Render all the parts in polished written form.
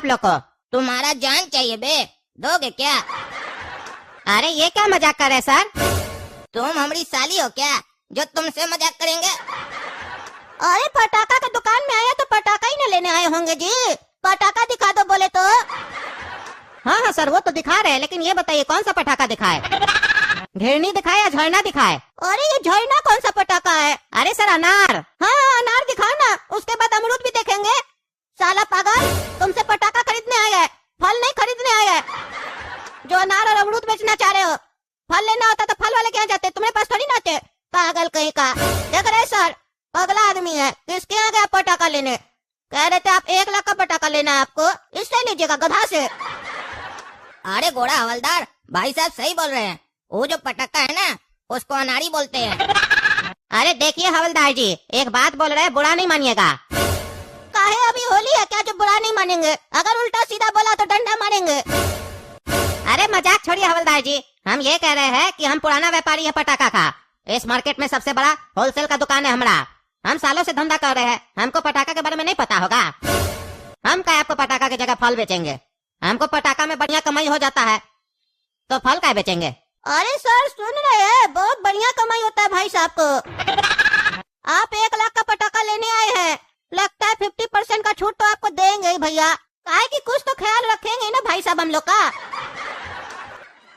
आप लोग को? तुम्हारा जान चाहिए बे, दोगे क्या? अरे ये क्या मजाक कर रहे सर? तुम हमारी साली हो क्या जो तुमसे मजाक करेंगे? अरे पटाखा की दुकान में आया तो पटाखा ही न लेने आए होंगे जी। पटाखा दिखा दो बोले तो। हाँ हाँ सर, वो तो दिखा रहे हैं, लेकिन ये बताइए कौन सा पटाखा दिखाए? घिरनी दिखाए या झरना दिखाए? अरे ये झरना कौन सा पटाखा है? अरे सर अनार। हाँ अनार दिखाओ ना, उसके बाद अमरूद भी देखेंगे। साला पागल, तुमसे पटाखा खरीदने आए हैं, फल नहीं खरीदने आए हैं। जो अनार और अमरूद बेचना चाह रहे हो, फल लेना होता तो फल वाले के यहाँ जाते, तुम्हारे पास थोड़ी ना आते। पागल कहीं का। देख रहे सर, पगला आदमी है, किसके यहाँ गया पटाखा लेने? कह रहे थे आप 1 लाख का पटाखा लेना है आपको, इससे लीजिएगा गधा से। अरे घोड़ा हवलदार, भाई साहब सही बोल रहे हैं। वो जो पटाखा है ना, उसको अनाड़ी बोलते हैं। अरे देखिए हवलदार जी, एक बात बोल रहे हैं, बुरा नहीं मानिएगा। काहे अभी होली है क्या जो बुरा नहीं मानेंगे? अगर उल्टा सीधा बोला तो डंडा मारेंगे। अरे मजाक छोड़िए हवलदार जी, हम ये कह रहे हैं कि हम पुराना व्यापारी है पटाखा का। इस मार्केट में सबसे बड़ा होलसेल का दुकान है हमारा। हम सालों से धंधा कर रहे हैं, हमको पटाखा के बारे में नहीं पता होगा? हम क्या आपको पटाखा की जगह फल बेचेंगे? हमको पटाखा में बढ़िया कमाई हो जाता है, तो फल क्या बेचेंगे? अरे सर सुन रहे हैं, बहुत बढ़िया कमाई होता है भाई साहब को। आप 1 लाख का पटाखा लेने आए हैं, लगता है 50% का छूट तो आपको देंगे ही भैया। काहे कि कुछ तो ख्याल रखेंगे ना भाई साहब हम लोग का।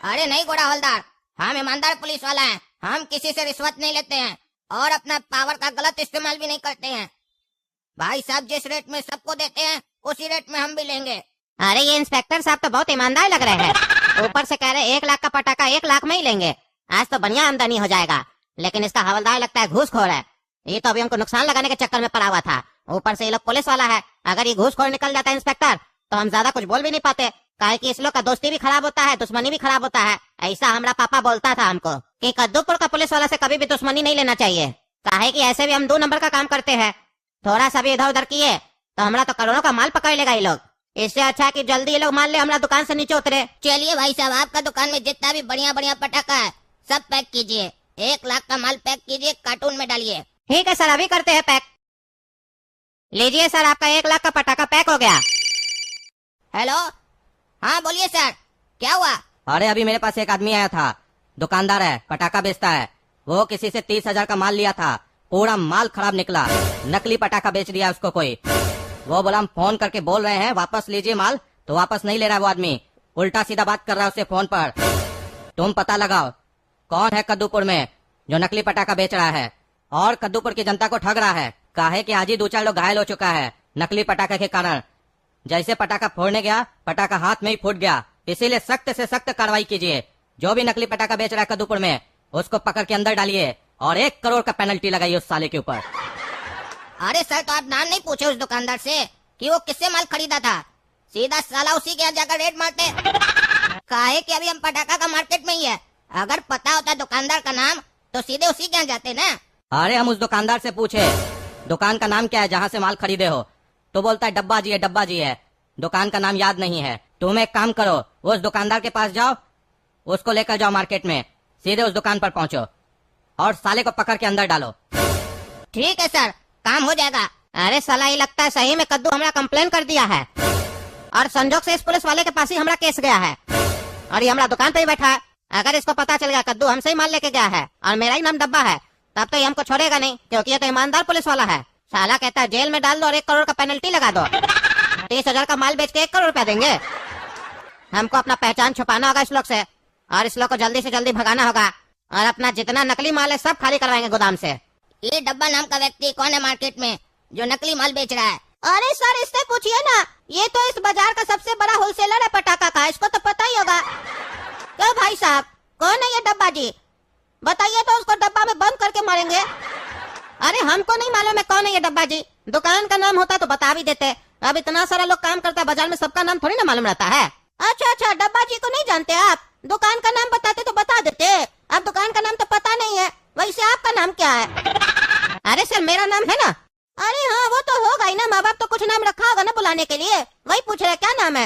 अरे नहीं घोड़ा हवलदार, हम ईमानदार पुलिस वाला हैं, हम किसी से रिश्वत नहीं लेते हैं और अपना पावर का गलत इस्तेमाल भी नहीं करते हैं। भाई साहब जिस रेट में सबको देते हैं, उसी रेट में हम भी लेंगे। अरे ये इंस्पेक्टर साहब तो बहुत ईमानदार लग रहे हैं। ऊपर से कह रहे 1 लाख का पटाखा 1 लाख में ही लेंगे, आज तो बढ़िया आमदनी हो जाएगा। लेकिन इसका हवलदार लगता है घूसखोर है। ये तो अभी हमको नुकसान लगाने के चक्कर में पड़ा हुआ था, ऊपर से ये लोग पुलिस वाला है। अगर ये घूसखोर निकल जाता है इंस्पेक्टर, तो हम ज्यादा कुछ बोल भी नहीं पाते, काहे कि इस लोग का दोस्ती भी खराब होता है, दुश्मनी भी खराब होता है। ऐसा हमारा पापा बोलता था हमको कि कद्दूपुर का पुलिस वाला से कभी भी दुश्मनी नहीं लेना चाहिए, काहे कि ऐसे भी हम 2 नंबर का काम करते हैं। थोड़ा सा भी इधर उधर किए तो हमारा तो करोड़ों का माल पकड़ लेगा ये लोग। इससे अच्छा कि जल्दी ये लोग मान ले हमारा दुकान से नीचे उतरे। चलिए भाई साहब, आपका दुकान में जितना भी बढ़िया बढ़िया पटाखा है सब पैक कीजिए। 1 लाख का माल पैक कीजिए, कार्टून में डालिए। ठीक है सर, अभी करते हैं पैक। लीजिए सर, आपका 1 लाख का पटाखा पैक हो गया। हेलो, हाँ बोलिए सर, क्या हुआ? अरे अभी मेरे पास एक आदमी आया था, दुकानदार है, पटाखा बेचता है। वो किसी से 30,000 का माल लिया था, पूरा माल खराब निकला, नकली पटाखा बेच दिया उसको कोई। वो बोला हम फोन करके बोल रहे हैं वापस लीजिए माल, तो वापस नहीं ले रहा है वो आदमी, उल्टा सीधा बात कर रहा है उससे फोन पर। तुम पता लगाओ कौन है कद्दूपुर में जो नकली पटाखा बेच रहा है और कद्दूपुर की जनता को ठग रहा है। काहे कि आज ही 2-4 लोग घायल हो चुका है नकली पटाखे के कारण। जैसे पटाखा फोड़ने गया, पटाखा हाथ में ही फूट गया। इसीलिए सख्त से सख्त कार्रवाई कीजिए। जो भी नकली पटाखा बेच रहा है कद्दूपुर में, उसको पकड़ के अंदर डालिए और 1 करोड़ का पेनल्टी लगाइए उस साले के ऊपर। अरे सर, तो आप नाम नहीं पूछे उस दुकानदार से कि वो किससे माल खरीदा था? सीधा साला उसी के यहाँ जाकर रेड मारते। काहे कि अभी हम पटाखा का मार्केट में ही है। अगर पता होता दुकानदार का नाम तो सीधे उसी के यहाँ जाते ना। अरे हम उस दुकानदार से पूछे दुकान का नाम क्या है जहाँ से माल खरीदे हो, तो बोलता है डब्बा जी है, डब्बा जी है। दुकान का नाम याद नहीं है। तुम एक काम करो, उस दुकानदार के पास जाओ, उसको लेकर जाओ मार्केट में, सीधे उस दुकान पर पहुँचो और साले को पकड़ के अंदर डालो। ठीक है सर, काम हो जाएगा। अरे साला, ये लगता है सही में कद्दू हमारा कंप्लेन कर दिया है और संजोग से इस पुलिस वाले के पास ही हमारा केस गया है और ये हमारा दुकान पे ही बैठा है। अगर इसको पता चल गया कद्दू हमसे ही माल लेके गया है और मेरा ही नाम डब्बा है, तब तो ये हमको छोड़ेगा नहीं, क्योंकि ये तो ईमानदार पुलिस वाला है। साला कहता है जेल में डाल दो और 1 करोड़ का पेनल्टी लगा दो। 30,000 का माल बेच के 1 करोड़ रुपया देंगे। हमको अपना पहचान छुपाना होगा इस लोग से और इस लोग को जल्दी से जल्दी भगाना होगा और अपना जितना नकली माल है सब खाली करवाएंगे गोदाम से। ये डब्बा नाम का व्यक्ति कौन है मार्केट में जो नकली माल बेच रहा है? अरे सर इससे पूछिए ना, ये तो इस बाजार का सबसे बड़ा होलसेलर है पटाखा का, इसको तो पता ही होगा। क्यों भाई साहब, कौन है ये डब्बा जी? बताइए तो उसको डब्बा में बंद करके मारेंगे। अरे हमको नहीं मालूम है कौन है ये डब्बा जी, दुकान का नाम होता तो बता भी देते। अब इतना सारा लोग काम करता है बाजार में, सबका नाम थोड़ी ना मालूम रहता है। अच्छा अच्छा, डब्बा जी को नहीं जानते आप? दुकान का नाम बताते तो बता देते। अब दुकान का नाम तो पता नहीं है, वैसे आपका नाम क्या है? अरे सर, मेरा नाम है ना। अरे हाँ, वो तो होगा ही ना, माँ बाप तो कुछ नाम रखा होगा ना बुलाने के लिए, वही पूछ रहे क्या नाम है।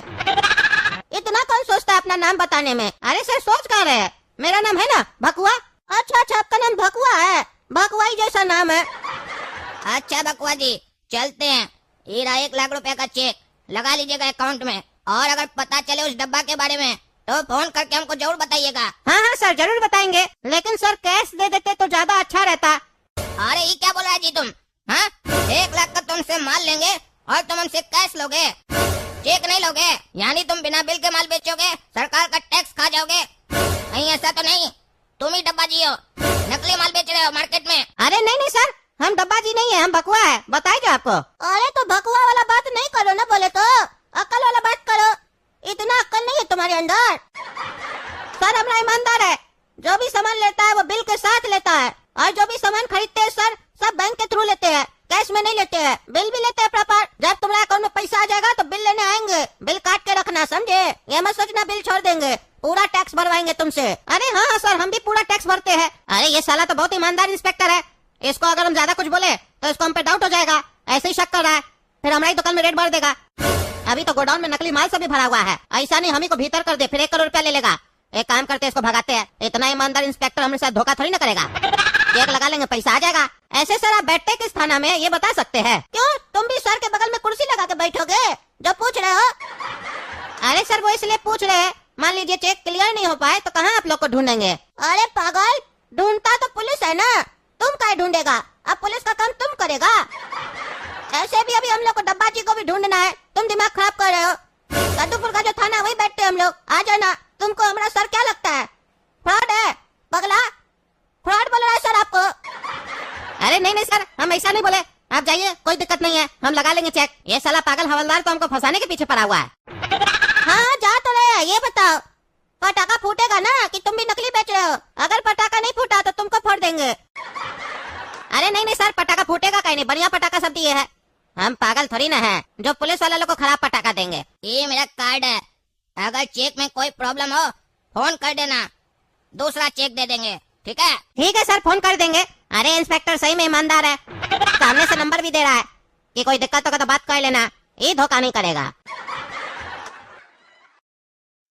इतना कौन सोचता है अपना नाम बताने में? अरे सर, सोच क्या रहे हैं, मेरा नाम है ना भकुआ। अच्छा अच्छा, आपका नाम भकुआ है, भकुआई जैसा नाम है। अच्छा भकुआ जी, चलते हैं। ये रहा 1 लाख रुपए का चेक, लगा लीजिएगा अकाउंट में। और अगर पता चले उस डब्बा के बारे में तो फोन करके हमको जरूर बताइएगा। हाँ हाँ सर, जरूर बताएंगे, लेकिन सर कैश दे देते तो ज्यादा अच्छा रहता। अरे ये क्या बोल रहा है जी तुम? हाँ, 1 लाख का तुमसे माल लेंगे और तुम हमसे कैश लोगे, चेक नहीं लोगे? यानी तुम बिना बिल के माल बेचोगे, सरकार का टैक्स खा जाओगे? नहीं, ऐसा तो नहीं। तुम ही डब्बाजी हो, नकली माल बेच रहे हो मार्केट में। अरे नहीं नहीं सर, हम डब्बाजी नहीं है, हम भकुआ है, बताएंगे आपको। अरे तो भकुआ वाला बात नहीं करो ना, बोले तो अक्ल वाला बात करो। इतना अक्ल नहीं है तुम्हारे अंदर। सर हमारा ईमानदार है, जो भी सामान लेता है वो बिल के साथ लेता है, और जो भी सामान खरीदते हैं सर सब बैंक के थ्रू लेते हैं, कैश में नहीं लेते हैं। बिल भी लेते हैं प्रॉपर। जब तुम्हारे अकाउंट में पैसा आ जाएगा तो बिल लेने आएंगे, बिल काट के रखना, समझे? ये मत सोचना बिल छोड़ देंगे, पूरा टैक्स भरवाएंगे तुमसे। अरे हाँ हाँ सर, हम भी पूरा टैक्स भरते हैं। अरे ये साला तो बहुत ईमानदार इंस्पेक्टर है, इसको अगर हम ज्यादा कुछ बोले तो इसको हम पे डाउट हो जाएगा, ऐसे ही शक कर रहा है, फिर हमारी दुकान में रेड भर देगा। अभी तो गोडाउन में नकली माल से भी भरा हुआ है, ऐसा नहीं हम ही को भीतर कर दे फिर 1 करोड़ रुपया ले लेगा। एक काम करते हैं, इसको भगाते हैं। इतना ईमानदार इंस्पेक्टर हमारे साथ धोखा थोड़ी ना करेगा। चेक लगा लेंगे, पैसा आ जाएगा। ऐसे सर आप बैठते किस थाना में ये बता सकते हैं? क्यों, तुम भी सर के बगल में कुर्सी लगा के बैठोगे जो पूछ रहे हो? अरे सर वो इसलिए पूछ रहे हैं, मान लीजिए चेक क्लियर नहीं हो पाए तो कहाँ आप लोग को ढूंढेंगे? अरे पागल, ढूंढता तो पुलिस है ना, तुम क्या ढूंढेगा? अब पुलिस का काम तुम करेगा। ऐसे भी अभी हम लोग को डब्बाजी को भी ढूंढना है, तुम दिमाग खराब कर रहे हो। कद्दूपुर का जो थाना वही बैठते हम लोग, आ जाना। तुमको हमारा सर क्या लगता है, फ्रॉड है पगला? फ्रॉड बोल रहा है सर आपको? अरे नहीं नहीं सर, हम ऐसा नहीं बोले, आप जाइए, कोई दिक्कत नहीं है, हम लगा लेंगे चेक। ये साला पागल हवलदार तो हमको फंसाने के पीछे पड़ा हुआ है। हाँ जा तो रहे, ये बताओ पटाखा फूटेगा ना कि तुम भी नकली बेच रहे हो? अगर पटाखा नहीं फूटा तो तुमको फोड़ देंगे। अरे नहीं नहीं सर, पटाखा फूटेगा कहीं नहीं, बढ़िया पटाखा सब दिए है। हम पागल थोड़ी ना है जो पुलिस वाले लोग को खराब पटाखा देंगे। ये मेरा कार्ड है, अगर चेक में कोई प्रॉब्लम हो फोन कर देना, दूसरा चेक दे देंगे, ठीक है? ठीक है सर, फोन कर देंगे। अरे इंस्पेक्टर सही में ईमानदार है, सामने से नंबर भी दे रहा है कि कोई दिक्कत होगा तो बात कर लेना, ये धोखा नहीं करेगा।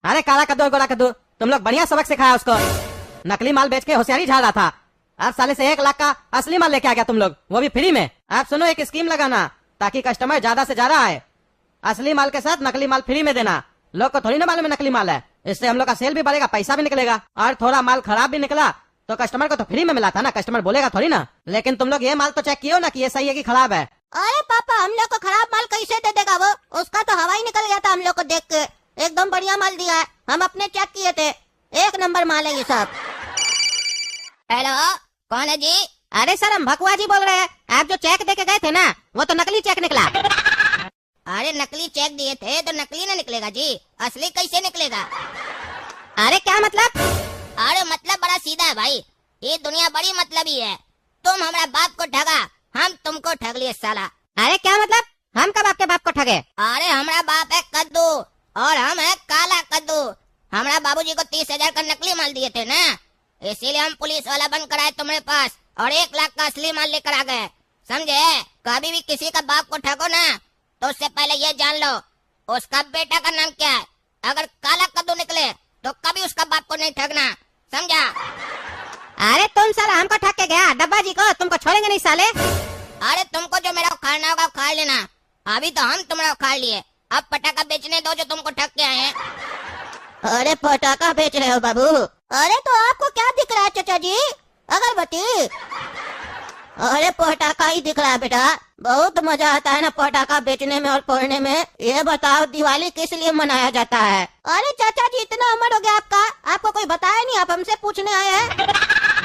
अरे काला कद्दू और गोरा कद्दू, तुम लोग बढ़िया सबक सिखाया उसको। नकली माल बेच के होशियारी झाड़ रहा था, अब साले से 1 लाख का असली माल लेके आ गया तुम लोग, वो भी फ्री में। आप सुनो, एक स्कीम लगाना ताकि कस्टमर ज्यादा से ज्यादा आए। असली माल के साथ नकली माल फ्री में देना, लोग को थोड़ी ना मालूम है नकली माल है। इससे हम लोग का सेल भी बढ़ेगा, पैसा भी निकलेगा, और थोड़ा माल खराब भी निकला तो कस्टमर को तो फ्री में मिला था ना, कस्टमर बोलेगा थोड़ी ना। लेकिन तुम लोग ये माल तो चेक कियो ना कि ये सही है कि खराब है। अरे पापा, हम लोग को खराब माल कैसे दे देगा वो? उसका तो हवा ही निकल गया था हम लोग को देख के, एकदम बढ़िया माल दिया है, हम अपने चेक किए थे, 1 नंबर माल है ये सब। हेलो, कौन है जी? अरे सर हम भकुआ जी बोल रहे हैं, आप जो चेक दे के गए थे ना वो तो नकली चेक निकला। अरे नकली चेक दिए थे तो नकली ना निकलेगा जी, असली कैसे निकलेगा? अरे क्या मतलब? अरे मतलब बड़ा सीधा है भाई, ये दुनिया बड़ी मतलबी है। तुम हमारा बाप को ठगा, हम तुमको ठग लिए साला। अरे क्या मतलब, हम कब आपके बाप को ठगे? अरे हमारा बाप है कद्दू और हम है काला कद्दू। हमारा बाबूजी को 30,000 का नकली माल दिए थे ना, इसीलिए हम पुलिस वाला बनकर आए तुम्हारे पास और 1 लाख का असली माल लेकर आ गए, समझे? कभी भी किसी का बाप को ठगो ना तो उससे पहले ये जान लो उसका बेटा का नाम क्या है। अगर काला कद्दू निकले तो कभी उसका बाप को नहीं ठगना, समझा? अरे तुम साला हमको ठग के गया, डब्बा जी को तुमको छोड़ेंगे नहीं साले। अरे तुमको जो मेरा उखाड़ना होगा उखाड़ लेना, अभी तो हम तुम्हारा उखाड़ लिए, अब पटाखा बेचने दो जो तुमको ठग के आए हैं। अरे पटाखा बेच रहे हो बाबू? अरे तो आपको क्या दिख रहा है चाचा जी, अगरबत्ती? अरे पटाखा ही दिख रहा है बेटा, बहुत मजा आता है ना पटाखा बेचने में और फोड़ने में। ये बताओ दिवाली किस लिए मनाया जाता है? अरे चाचा जी इतना उम्र हो गया आपका, आपको कोई बताया नहीं, आप हमसे पूछने आए हैं?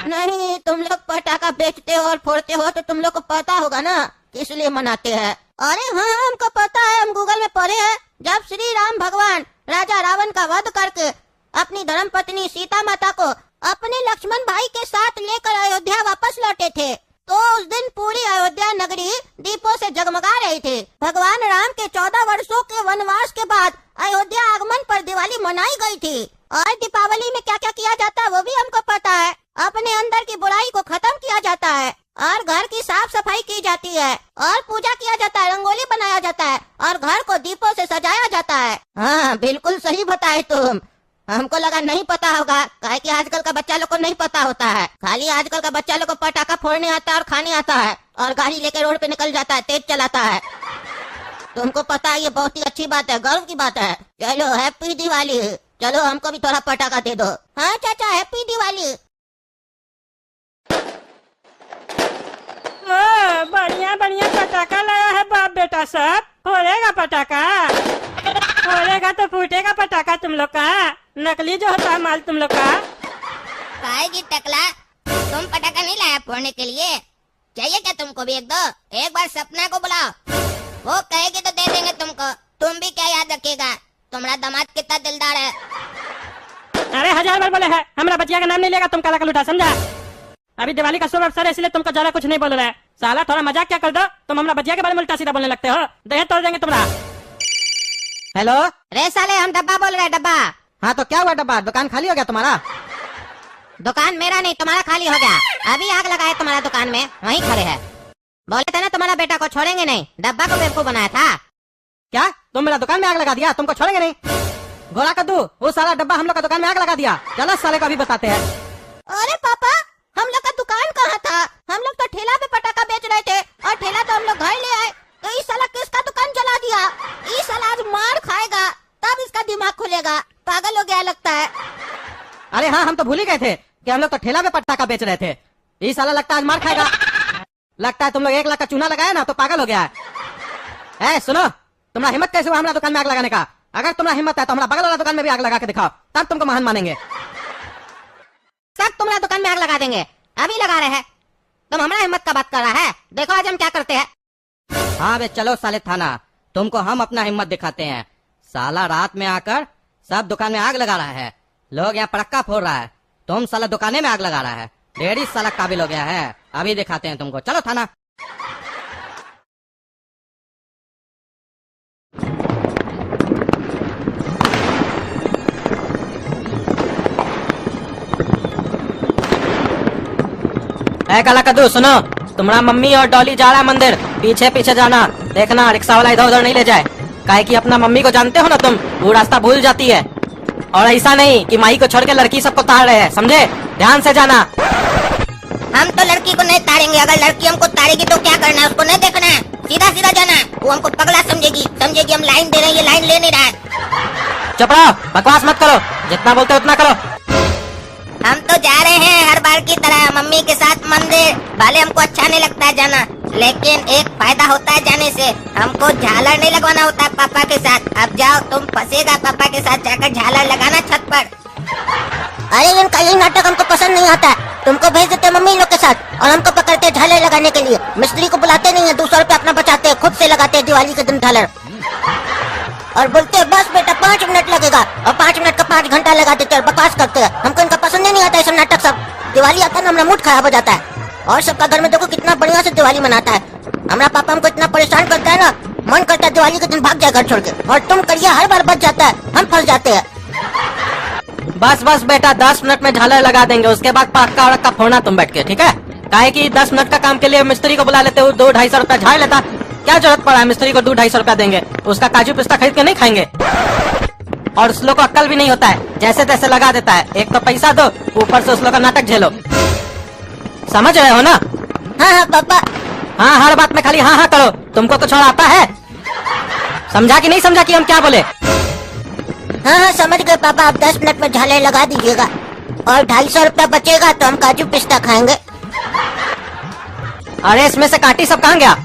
नहीं, तुम लोग पटाखा बेचते हो और फोड़ते हो तो तुम लोग को पता होगा ना किस लिए मनाते हैं। अरे हाँ हमको पता है, हम गूगल में पढ़े हैं। जब श्री राम भगवान राजा रावण का वध करके अपनी धर्म पत्नी सीता माता को अपने लक्ष्मण भाई के साथ लेकर अयोध्या वापस लौटे थे तो उस दिन पूरी अयोध्या नगरी दीपों से जगमगा रही थी। भगवान राम के 14 वर्षों के वनवास के बाद अयोध्या आगमन पर दिवाली मनाई गई थी। और दीपावली में क्या क्या किया जाता है वो भी हमको पता है। अपने अंदर की बुराई को खत्म किया जाता है और घर की साफ सफाई की जाती है और पूजा किया जाता है, रंगोली बनाया जाता है और घर को दीपों से सजाया जाता है। हाँ बिल्कुल सही बताए तुम, हमको लगा नहीं पता होगा, काहे कि आजकल का बच्चा लोग को नहीं पता होता है। खाली आजकल का बच्चा लोग को पटाखा फोड़ने आता है और खाने आता है और गाड़ी लेकर रोड पे निकल जाता है, तेज चलाता है। तुमको पता है ये बहुत ही अच्छी बात है, गर्व की बात है। चलो हैप्पी दिवाली। चलो हमको भी थोड़ा पटाखा दे दो। हाँ चाचा, हैप्पी दिवाली। बढ़िया बढ़िया पटाखा लाया है बाप बेटा सब। फोड़ेगा पटाखा, फोड़ेगा तो फूटेगा पटाखा तुम लोग का। नकली जो होता है माल तुम लोग का। काहेगी टकला, तुम पटाखा नहीं लाया फोड़ने के लिए? चाहिए क्या तुमको भी एक दो? एक बार सपना को बुलाओ, वो कहेगी तो दे देंगे तुमको। तुम भी क्या याद रखिएगा, तुम्हारा दामाद कितना दिलदार है। अरे 1000 बार बोले है हमारा बचिया का नाम नहीं लेगा तुम काला कलूटा, समझा? अभी दिवाली का शुभ अवसर है इसलिए तुमको ज्यादा कुछ नहीं बोल रहे। साला थोड़ा मजाक क्या कर दो, तुम हमारा बचिया के बारे में उल्टा सीधा बोलने लगते हो। देह तोड़ देंगे तुम्हारा। हेलो। रे साले, हम डब्बा बोल रहे, डब्बा। हाँ तो क्या हुआ डब्बा, दुकान खाली हो गया तुम्हारा? दुकान मेरा नहीं, तुम्हारा खाली हो गया। अभी आग लगाए तुम्हारा दुकान में, वहीं खड़े हैं। बोले थे ना तुम्हारा बेटा को छोड़ेंगे नहीं, डब्बा को बेवकूफ बनाया था। क्या तुम मेरा दुकान में आग लगा दिया? तुमको छोड़ेंगे नहीं। घोड़ा कद्दू, वो सारा डब्बा हम लोग का दुकान में आग लगा दिया। चलो साले को अभी बताते हैं। अरे पापा, हम लोग का दुकान कहाँ था? हम लोग तो ठेला पे पटाखा बेच रहे थे और ठेला तो हम लोग घर ले आए। तो इस साला किसका दुकान जला दिया? इस साला आज मार खाएगा, तब इसका दिमाग खुलेगा। पागल हो गया लगता है। अरे हाँ, हम तो भूल ही गए थे कि हम लोग तो ठेला पे पटाखा बेच रहे थे। इस साला लगता है आज मार खाएगा। लगता है तुम लोग 1 लाख का चूना लगाया ना तो पागल हो गया है। सुनो, तुम्हारा हिम्मत कैसे हुआ हमारा दुकान में आग लगाने का? अगर तुम्हारा हिम्मत है तो हमारा बगल वाला दुकान में भी आग लगा के दिखाओ, तब तुमको महान मानेंगे। सब तुम्हारा दुकान में आग लगा देंगे। अभी लगा रहे हैं, तुम हमारा हिम्मत का बात कर रहा है। देखो आज हम क्या करते हैं। हाँ बे चलो साले थाना, तुमको हम अपना हिम्मत दिखाते हैं। साला रात में आकर सब दुकान में आग लगा रहा है, लोग यहाँ पटाखा फोड़ रहा है, तुम साला दुकाने में आग लगा रहा है। डेढ़ी साला काबिल हो गया है। अभी दिखाते हैं तुमको, चलो थाना। काला कद्दू सुनो, तुम्हारा मम्मी और डॉली जा रहा है मंदिर, पीछे पीछे जाना। देखना रिक्शा वाला इधर उधर नहीं ले जाए, काहे कि अपना मम्मी को जानते हो ना तुम, वो रास्ता भूल जाती है। और ऐसा नहीं कि माई को छोड़ के लड़की सबको ताड़ रहे हैं, समझे? ध्यान से जाना। हम तो लड़की को नहीं ताड़ेंगे, अगर लड़की हमको ताड़ेगी तो क्या करना है? उसको नहीं देखना है, सीधा सीधा जाना है। वो हमको पगला समझेगी हम लाइन दे रहे हैं, ये लाइन ले नहीं रहा है। चुप रहो, बकवास मत करो, जितना बोलते उतना करो। हम तो जा रहे हैं हर बार की तरह मम्मी के साथ मंदिर। भले हमको अच्छा नहीं लगता है जाना, लेकिन एक फायदा होता है जाने से, हमको झालर नहीं लगवाना होता है पापा के साथ। अब जाओ, तुम फंसेगा पापा के साथ जाकर झालर लगाना छत पर। अरे इनका यही नाटक हमको पसंद नहीं आता। तुमको भेज देते मम्मी लोग के साथ और हमको पकड़ते झालर लगाने के लिए। मिस्त्री को बुलाते नहीं है, 200 रुपया अपना बचाते हैं, खुद से लगाते हैं दिवाली के दिन झालर। और बोलते हैं बस बेटा 5 मिनट लगेगा, और 5 मिनट का 5 घंटा लगा देते हैं, बकवास करते हैं। हमको इनका पसंद नहीं आता ये सब नाटक सब। दिवाली आता है ना हमारा मूड खराब हो जाता है। और सबका घर में देखो कितना बढ़िया से दिवाली मनाता है। हमारा पापा हमको इतना परेशान करता है ना, मन करता है दिवाली के दिन भाग जाए घर छोड़ के। और तुम करिए हर बार बच जाता है, हम फंस जाते हैं। बस बस बेटा, 10 मिनट में झालर लगा देंगे, उसके बाद पटाखा वड़का फोड़ना तुम बैठ के, ठीक है? काहे कि 10 मिनट का काम के लिए मिस्त्री को बुला लेते हो, 200-250 रुपया झाड़ लेता। क्या जरूरत पड़ा है मिस्त्री को 200-250 रुपया देंगे? उसका काजू पिस्ता खरीद के नहीं खाएंगे। और उस लोग को अक्ल भी नहीं होता है, जैसे तैसे लगा देता है। एक तो पैसा दो, ऊपर से उस लोग का नाटक झेलो। समझ रहे हो ना? हाँ हाँ पापा। हाँ, हर बात में खाली हाँ हाँ करो। तुमको कुछ और आता है? समझा कि नहीं समझा कि हम क्या बोले? हाँ हाँ समझ गए पापा। आप 10 मिनट में झालर लगा दीजिएगा और 250 रुपया बचेगा तो हम काजू पिस्ता खाएंगे। अरे इसमें से काटी सब कहाँ गया?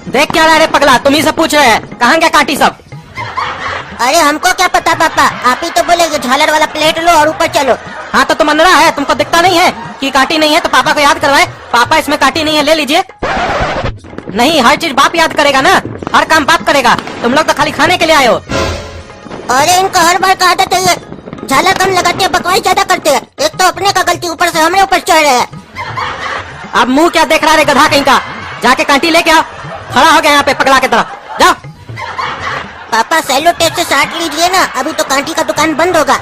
देख क्या रहा है पगला, तुम ही से पूछ रहे हैं कहाँ गया काटी सब? अरे हमको क्या पता पापा, आप ही तो बोले कि झालर वाला प्लेट लो और ऊपर चलो। हाँ तो तुम अंधरा है, तुमको दिखता नहीं है कि काटी नहीं है? तो पापा को याद करवाए, पापा इसमें काटी नहीं है, ले लीजिए। नहीं, हर चीज बाप याद करेगा ना, हर काम बाप करेगा। तुम लोग तो खाली खाने के लिए आए हो। अरे इनका हर बार का आदत है ये, झालर कम लगाते हैं, बकवास ज्यादा करते हैं। एक तो अपने का गलती, ऊपर से हमारे ऊपर चढ़ रहे हैं। अब मुंह क्या देख रहा है गधा कहीं का? जाके कांटी लेके आओ। खड़ा हो गया यहाँ पे पगला की तरह, जाओ। पापा सेलो टेप से साट लीजिए ना, अभी तो कांटी का दुकान बंद होगा।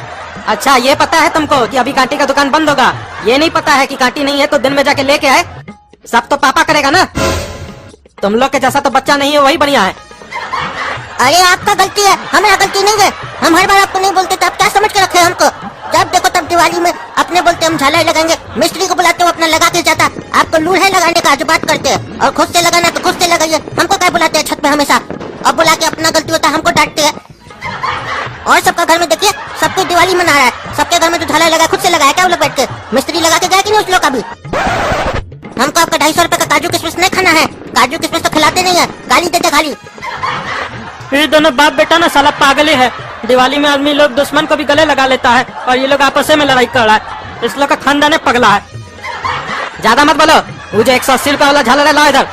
अच्छा ये पता है तुमको कि अभी कांटी का दुकान बंद होगा? ये नहीं पता है कि कांटी नहीं है तो दिन में जाके लेके आए? सब तो पापा करेगा ना। तुम लोग के जैसा तो बच्चा नहीं है, वही बढ़िया है। अरे आपका गलती है, हमारा गलती नहीं है। हम हर बार आपको नहीं बोलते तो आप क्या समझ के रखे हमको? जब देखो तब दिवाली में अपने बोलते हम झालर लगाएंगे, मिस्त्री को बुलाते हो अपना लगा के जाता। आपको लूर है लगाने का, जो बात करते हैं। और खुद से लगाना तो खुद से लगाइए, हमको क्या बुलाते हैं छत पे हमेशा। अब बुला के अपना गलती होता है हमको डांटते हैं। और सबका घर में देखिए, सबको दिवाली मना रहा है। सबके घर में जो झालर लगा खुद से लगाया क्या वो लोग बैठ के? मिस्त्री लगा के गया कि नहीं उस लोग का भी? हमको आपका 250 रुपए का काजू किशमिश नहीं खाना है। काजू किशमिश तो खिलाते नहीं है, गाली देते खाली। ये दोनों बाप बेटा ना साला पागल ही है। दिवाली में आदमी लोग दुश्मन को भी गले लगा लेता है और ये लोग आपस में लड़ाई कर रहा है। इस लोग का खानदान है पगला है। ज्यादा मत बोलो। वो जो 180 रुपए वाला झालर है लाओ इधर।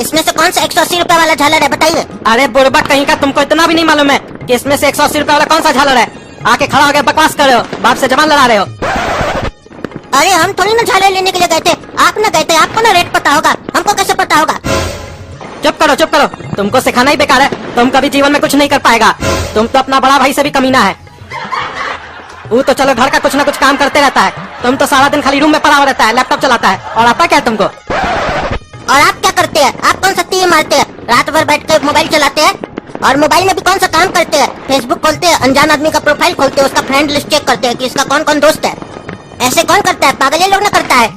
इसमें से कौन सा 180 रुपए वाला झालर है बताइए? अरे बुड़बक कहीं का, तुमको इतना भी नहीं मालूम है कि इसमें से 180 रुपए वाला कौन सा झालर है? आके खड़ा हो गया बकवास कर रहे हो, बाप से जबान लड़ा रहे हो। अरे हम थोड़ी ना झालर लेने के लिए गए थे, आप ना गए थे, आपको ना रेट पता होगा, हमको कैसे पता होगा? चुप करो चुप करो, तुमको सिखाना ही बेकार है। तुम कभी जीवन में कुछ नहीं कर पाएगा। तुम तो अपना बड़ा भाई से भी कमीना है। वो तो चलो घर का कुछ ना कुछ काम करते रहता है, तुम तो सारा दिन खाली रूम में पड़ा हुआ रहता है, लैपटॉप चलाता है। और आता क्या है तुमको? और आप क्या करते हैं? आप कौन सा टीवी मारते हैं? रात भर बैठ के मोबाइल चलाते हैं। और मोबाइल में भी कौन सा काम करते हैं? फेसबुक खोलते हैं, अनजान आदमी का प्रोफाइल खोलते हैं, उसका फ्रेंड लिस्ट चेक करते हैं कि इसका कौन कौन दोस्त है। ऐसे कौन करता है? पागल लोग ना करता है।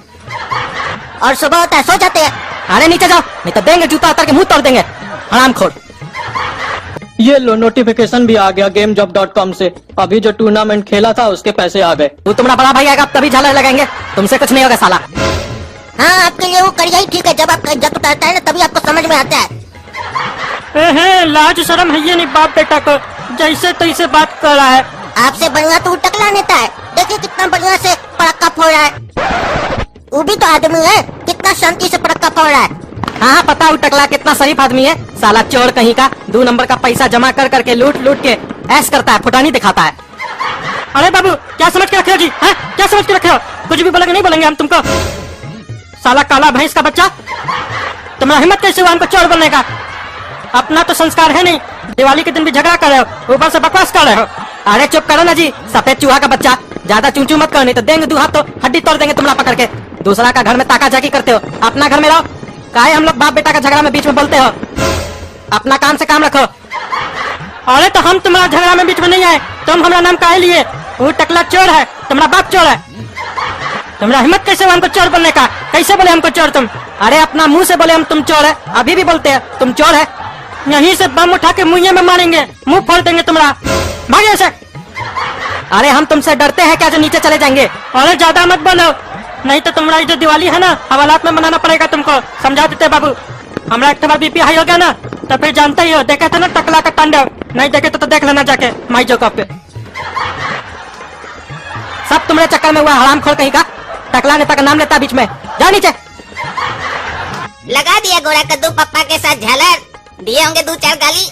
और सुबह होता है सो जाते हैं। अरे नीचे जाओ, नहीं तो देंगे जूता उतार के मुंह तोड़ देंगे, हरामखोर। ये लो नोटिफिकेशन भी आ गया gamejob.com से। अभी जो टूर्नामेंट खेला था उसके पैसे आ गए। वो तुम्हारा बड़ा भाई आएगा तभी झालर लगाएंगे, तुमसे कुछ नहीं होगा साला। हाँ आपके लिए वो करिया ही ठीक है, जब आपका इज्जत उतारता है ना तभी आपको समझ में आता है। लाज शर्म है ये नहीं बाप बेटा को, जैसे तैसे बात कर रहा है। आपसे बढ़िया तो टकला नेता है, देखिए कितना बढ़िया से पड़ाका फोड़ रहा है। वो भी तो आदमी है, कितना शांति से पड़ाका फोड़ रहा है। हाँ पता है टकला कितना शरीफ आदमी है। साला चोर कहीं का 2 नंबर का पैसा जमा कर करके लूट लूट के ऐश करता है, फुटानी दिखाता है। अरे बाबू क्या समझ के रखे हो जी? हाँ क्या समझ के रखे हो? कुछ भी बोलेंगे नहीं बोलेंगे हम तुमको। साला काला भैंस का बच्चा, तुम्हारा हिम्मत कैसे हुआ हमको चोर बोलने का? अपना तो संस्कार है नहीं, दिवाली के दिन भी झगड़ा कर रहे हो, ऊपर से बकवास कर रहे हो। अरे चुप करो ना जी, सफेद चूहा का बच्चा, ज्यादा चूचू मत करो नहीं तो देंगे 2 हाथ तो हड्डी तोड़ देंगे तुम्हारा पकड़ के। दूसरा का घर में ताका झाकी करते हो, अपना घर में रहो। काहे हम लोग बाप बेटा का झगड़ा में बीच में बोलते हो? अपना काम से काम रखो। अरे तो हम तुम्हारा झगड़ा में बीच में नहीं आए, तुम हमारा नाम काहे लिए? वो टकला चोर है, तुम्हारा बाप चोर है। तुम्हारा हिम्मत कैसे हुआ हमको चोर बोलने का? कैसे बोले हमको चोर तुम? अरे अपना मुंह से बोले हम तुम चोर है, अभी भी बोलते हैं तुम चोर है। यहीं से बम उठा के मुंह में मारेंगे, मुंह फोड़ देंगे तुम्हारा। भागे से। अरे हम तुमसे डरते हैं क्या जो नीचे चले जाएंगे? अरे ज्यादा मत बोलो, नहीं तो तुम्हारा जो दिवाली है ना हवालात में मनाना पड़ेगा तुमको। समझा देते बाबू, हमारा एक बार बीपी हाई हो गया ना तो फिर जानते ही हो, देखे थे ना टकला का तांडव, नहीं देखे तो देख लेना जाके माई जोकॉप पे। सब तुम्हारे चक्कर में हुआ, हरामखोर कहीं का। टकला नेता का नाम लेता बीच में, जाओ नीचे। लगा दिया गोरा कद्दू पप्पा के साथ झालर, दिए होंगे 2-4 गाली।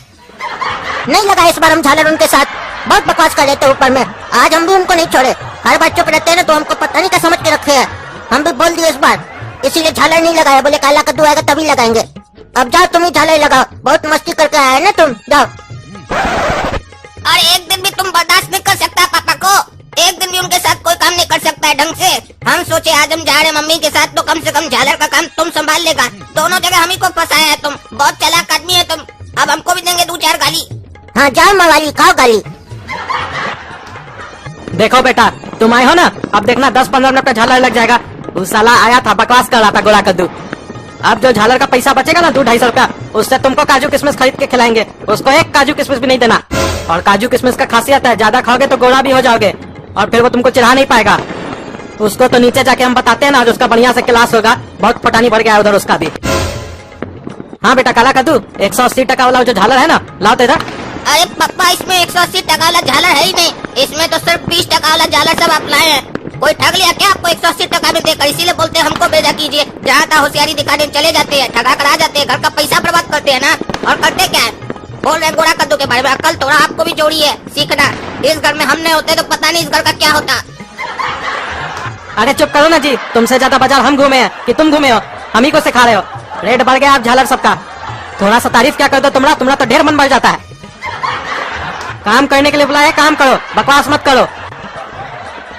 नहीं लगा इस बार हम झालर उनके साथ, बहुत बकवास कर लेते ऊपर में। आज हम भी उनको नहीं छोड़े, हर बार चुप रहते हैं ना तो हमको पता नहीं क्या समझ के रखे हैं। हम भी बोल दिए इस बार, इसीलिए झालर नहीं लगाया, बोले काला कद्दू आएगा तभी लगाएंगे। अब जाओ तुम ही झालर लगाओ, बहुत मस्ती करके आया है ना तुम, जाओ। और एक दिन भी तुम बर्दाश्त नहीं कर सकता पापा को, एक दिन भी उनके साथ कोई काम नहीं कर सकता है ढंग से। हम सोचे आज हम जा रहे मम्मी के साथ तो कम से कम झालर का काम तुम संभाल लेगा। दोनों जगह हम ही को फंसाया है तुम, बहुत चालाक आदमी है तुम। अब हमको भी देंगे 2-4 गाली। हाँ जाओ मवाली खाओ गाली। देखो बेटा तुम आए हो ना, अब देखना 10-15 मिनट का झालर लग जाएगा। वो साला आया था बकवास कर रहा था गोरा कद्दू। अब जो झालर का पैसा बचेगा ना 200-250 रुपया, उससे तुमको काजू किशमिश खरीद के खिलाएंगे। उसको एक काजू किशमिश भी नहीं देना। और काजू किशमिश का खासियत है, ज्यादा खाओगे तो गोरा भी हो जाओगे और फिर वो तुमको चिढ़ा नहीं पाएगा। उसको तो नीचे जाके हम बताते हैं ना, आज उसका बढ़िया से क्लास होगा। बहुत फटानी भर गया है उधर उसका भी। हाँ बेटा काला कद्दू, 180 टका वाला जो झालर है ना, लाओ तो इधर। अरे पप्पा इसमें 180 टका वाला झालर है ही नहीं, इसमें तो सिर्फ 20 टका वाला झालर सब आप लाए हैं। कोई ठग लिया क्या आपको 180 टका में देकर? इसीलिए बोलते हैं हमको भेजा कीजिए, जहाँ तक होशियारी दिखाने चले जाते हैं, ठगा कर आ जाते हैं, घर का पैसा बर्बाद करते हैं ना। और करते क्या है? बोल रहे गोरा कद्दू के बारे में, अक्ल थोड़ा आपको भी जोड़ी है, सीखना। इस घर में हम नहीं होते तो पता नहीं इस घर का क्या होता। अरे चुप करो ना जी, तुमसे ज्यादा बाजार हम घूमे हैं कि तुम घूमे हो? हम ही को सिखा रहे हो। रेट बढ़ गया आप झालर सबका, थोड़ा सा तारीफ क्या कर दो तुम्हारा तो ढेर मन बढ़ जाता है। काम करने के लिए बुलाया, काम करो, बकवास मत करो।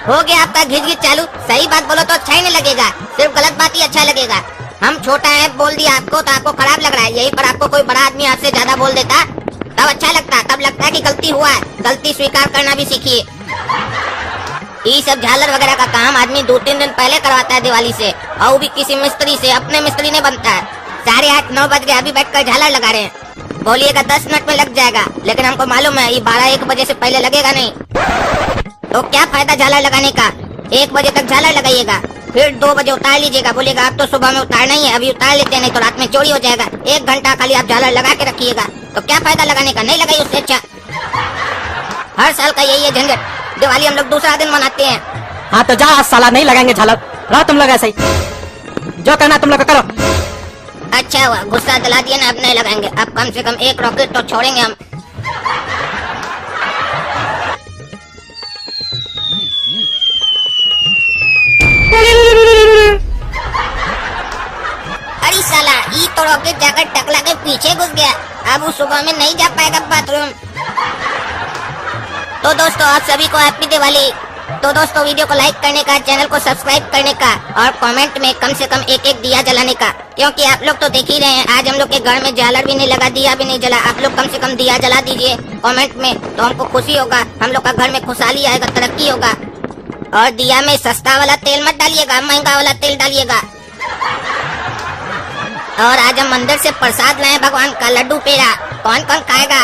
हो गया आपका घिच चालू। सही बात बोलो तो अच्छा ही नहीं लगेगा, सिर्फ गलत बात ही अच्छा लगेगा। हम छोटा है बोल दिया आपको तो आपको खराब लग रहा है, यही पर आपको कोई बड़ा आदमी आपसे ज्यादा बोल देता तब अच्छा लगता, तब लगता है कि गलती हुआ है। गलती स्वीकार करना भी सीखिए। ये सब झालर वगैरह का काम आदमी 2-3 दिन पहले करवाता है दिवाली से, और भी किसी मिस्त्री से, अपने मिस्त्री नहीं बनता है। 8:30-9 बज गए, अभी बैठकर झालर लगा रहे हैं। बोलिएगा 10 मिनट में लग जाएगा, लेकिन हमको मालूम है ये 12-1 बजे से पहले लगेगा नहीं। तो क्या फायदा झालर लगाने का? 1 बजे तक झालर लगाइएगा, फिर 2 बजे उतार लीजिएगा। बोलिएगा आप तो सुबह में उतारना ही है, अभी उतार लेते हैं, नहीं तो रात में चोरी हो जाएगा। 1 घंटा खाली आप झालर लगा के रखिएगा, तो क्या फायदा लगाने का? नहीं लगाइए, उससे अच्छा। हर साल का यही है झंझट, दिवाली हम लोग दूसरा दिन मनाते हैं। हाँ तो जा, आज साला नहीं लगाएंगे झालर, रहो तुम लोग ऐसे ही, जो करना तुम लोग करो। अच्छा हुआ गुस्सा दिला दिया ना, अब नहीं लगाएंगे। अब कम से कम 1 रॉकेट तो छोड़ेंगे हम। अरे साला ये तो रॉकेट जाकर टकला के पीछे घुस गया, अब वो सुबह में नहीं जा पाएगा बाथरूम। तो दोस्तों आप सभी को हैप्पी दिवाली। तो दोस्तों वीडियो को लाइक करने का, चैनल को सब्सक्राइब करने का और कमेंट में कम से कम 1-1 दिया जलाने का, क्योंकि आप लोग तो देख ही रहे हैं आज हम लोग के घर में झालर भी नहीं लगा, दिया भी नहीं जला। आप लोग कम से कम दिया जला दीजिए कमेंट में, तो हमको खुशी होगा, हम लोग का घर में खुशहाली आएगा, तरक्की होगा। और दिया में सस्ता वाला तेल मत डालिएगा, महंगा वाला तेल डालिएगा। और आज हम मंदिर से प्रसाद लाए भगवान का, लड्डू पेड़ा। कौन कौन खाएगा?